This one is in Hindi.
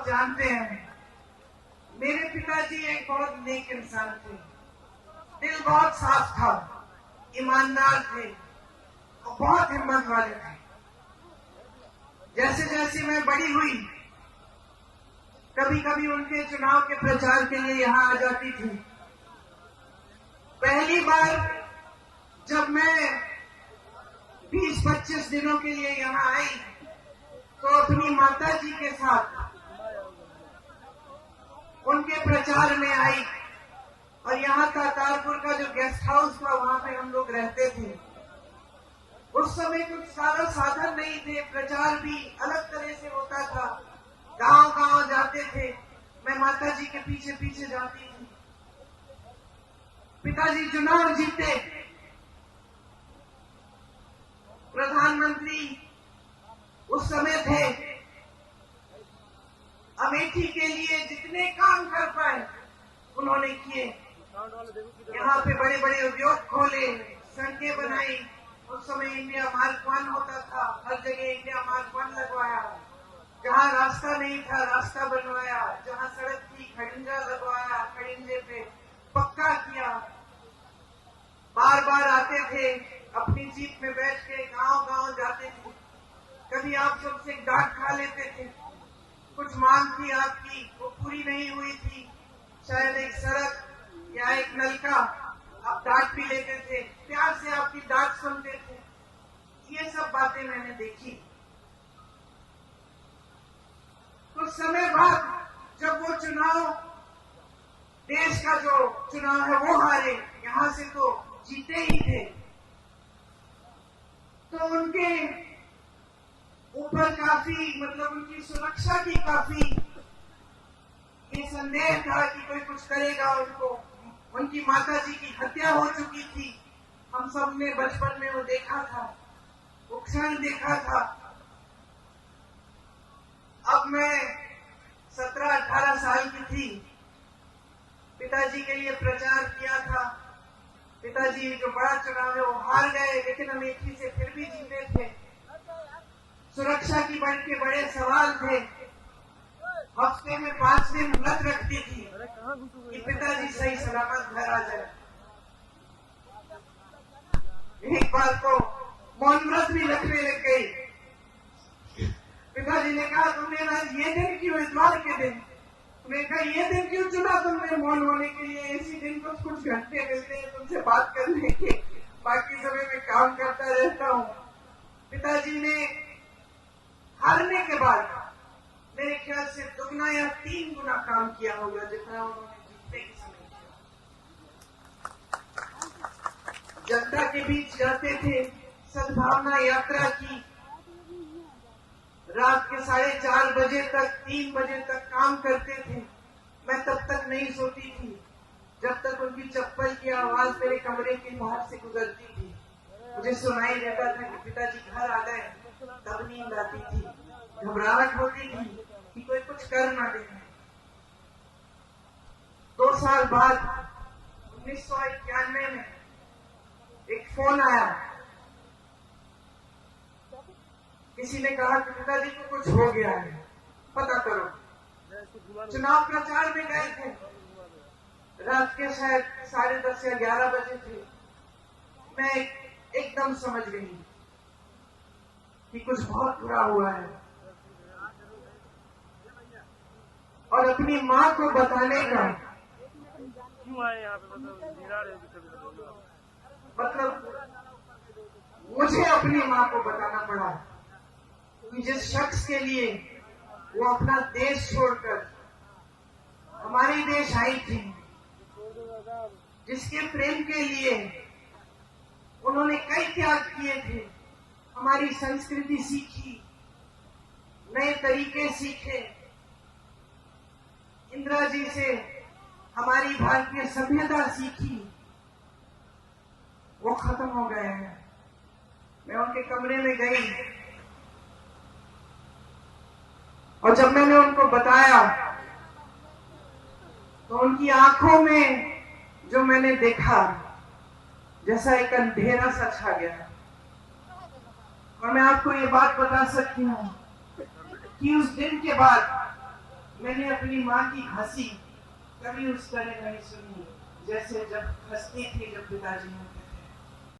जानते हैं, मेरे पिताजी एक बहुत नेक इंसान थे। दिल बहुत साफ था, ईमानदार थे और बहुत हिम्मत वाले थे। जैसे जैसे मैं बड़ी हुई, कभी कभी उनके चुनाव के प्रचार के लिए यहाँ आ जाती थी। पहली बार जब मैं 20-25 दिनों के लिए यहाँ आई तो अपनी माता जी के साथ उनके प्रचार में आई और यहाँ तारपुर का जो गेस्ट हाउस था वहां पे हम लोग रहते थे। उस समय कुछ सारा साधन नहीं थे, प्रचार भी अलग तरह से होता था। गांव गांव जाते थे, मैं माता जी के पीछे पीछे जाती थी। पिताजी चुनाव जीते, प्रधानमंत्री उस समय थे। अमेठी के लिए जितने काम कर पाए उन्होंने किए। यहाँ पे बड़े बड़े उद्योग खोले, सड़कें बनाई। उस समय इंडिया मार्क 1 होता था, हर जगह इंडिया मार्क 1 लगवाया। जहाँ रास्ता नहीं था रास्ता बनवाया, जहाँ सड़क थी खड़िंजा लगवाया, खड़िंजे पे पक्का किया। बार बार आते थे, अपनी जीप में बैठ के गांव गांव जाते थे। कभी आप सबसे डांट खा लेते थे, कुछ मांग थी आपकी वो पूरी नहीं हुई थी, शायद एक सड़क या एक नलका, आप डांट भी लेते थे, प्यार से आपकी डांट सुनते थे। ये सब बातें मैंने देखी। कुछ समय बाद जब वो चुनाव, देश का जो चुनाव है वो हारे, यहां से तो जीते ही थे, तो उनके ऊपर काफी उनकी सुरक्षा की काफी ये संदेह था कि कोई कुछ करेगा उनको। उनकी माता जी की हत्या हो चुकी थी, हम सब ने बचपन में वो देखा था, वो क्षण देखा था। अब मैं 17-18 साल की थी, पिताजी के लिए प्रचार किया था। पिताजी जो बड़ा चुनाव है वो हार गए, लेकिन अमेठी से फिर भी जीते थे। सुरक्षा की बड़े सवाल थे। हफ्ते में 5 दिन व्रत रखती थी कि पिताजी सही सलामत घर आ जाए। एक बार तो मौन व्रत भी रखने लग गई। पिताजी ने कहा, तुमने ना ये दिन क्यों, इतवार के दिन? मैंने कहा, ये दिन क्यों चुना तुमने मौन होने के लिए? इसी दिन कुछ घंटे मिलते हैं तुमसे बात करने के, बाकी समय में काम करता रहता हूँ। पिताजी ने हारने के बाद मेरे ख्याल से 2 या 3 गुना काम किया होगा जितना उन्होंने जीतने के समय किया। जनता के बीच जाते थे, सद्भावना यात्रा की, रात के 4:30 बजे तक, 3 बजे तक काम करते थे। मैं तब तक नहीं सोती थी जब तक उनकी चप्पल की आवाज मेरे कमरे के बाहर से गुजरती थी। मुझे सुनाई देता था कि पिताजी घर आ गए, तब नींद आती थी। घबराहट होती थी कि कोई कुछ कर ना दे। 2 साल बाद 1991 में एक फोन आया। किसी ने कहा कि पिताजी को कुछ हो गया है, पता करो। चुनाव प्रचार में गए थे, रात के शायद 10:30 या 11 बजे थे। मैं एकदम समझ गई कि कुछ बहुत बुरा हुआ है और अपनी माँ को बताने का मुझे अपनी माँ को बताना पड़ा कि जिस शख्स के लिए वो अपना देश छोड़कर हमारे देश आई थी, जिसके प्रेम के लिए उन्होंने कई त्याग किए थे, हमारी संस्कृति सीखी, नए तरीके सीखे, इंदिरा जी से हमारी भारतीय सभ्यता सीखी, वो खत्म हो गए हैं। मैं उनके कमरे में गई और जब मैंने उनको बताया तो उनकी आंखों में जो मैंने देखा, जैसा एक अंधेरा सा छा गया। और मैं आपको ये बात बता सकती हूँ कि उस दिन के बाद मैंने अपनी माँ की हंसी कभी उस तरह नहीं सुनी जैसे जब हंसती थी जब पिताजी होते